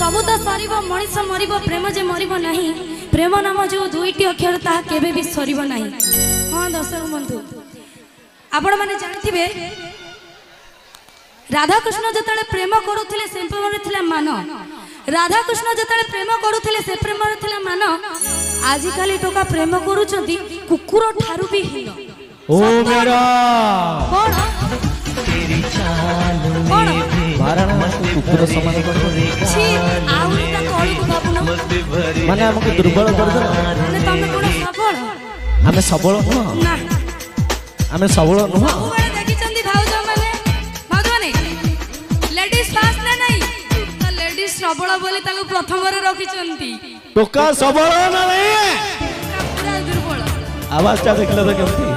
सबु तो सरीब मनीष मरिब प्रेम जे मरिब नहीं प्रेम नाम जो दुईटी अक्षर ताहा केबे भी सरीब नहीं। हाँ दर्शक बंधु आपण माने जानथिबे राधाकृष्ण जतले प्रेम करुथिले से प्रेम थिला मान राधाकृष्ण जतले प्रेम करुथिले से प्रेम थिला मान आजिकाली टोका प्रेम करूचंती कुकुर ठारू भी हीन। ओ मेरा कोन तेरी चाल में वाराणसी कुकुर समान छी आउरी ता तळକୁ भाबुनो माने हमके दुर्बल कर दे माने तमे कोन सबल हमें सबल नुह ना हमें सबल नुह सबले देखिचंदी भाउज माने लेडीज फास्ट ना नहीं तो लेडीज सबल बोली ताको प्रथम रे रखिचंती टोका सबल ना नहीं पूरा दुर्बल आवाज ता देखला तो केमती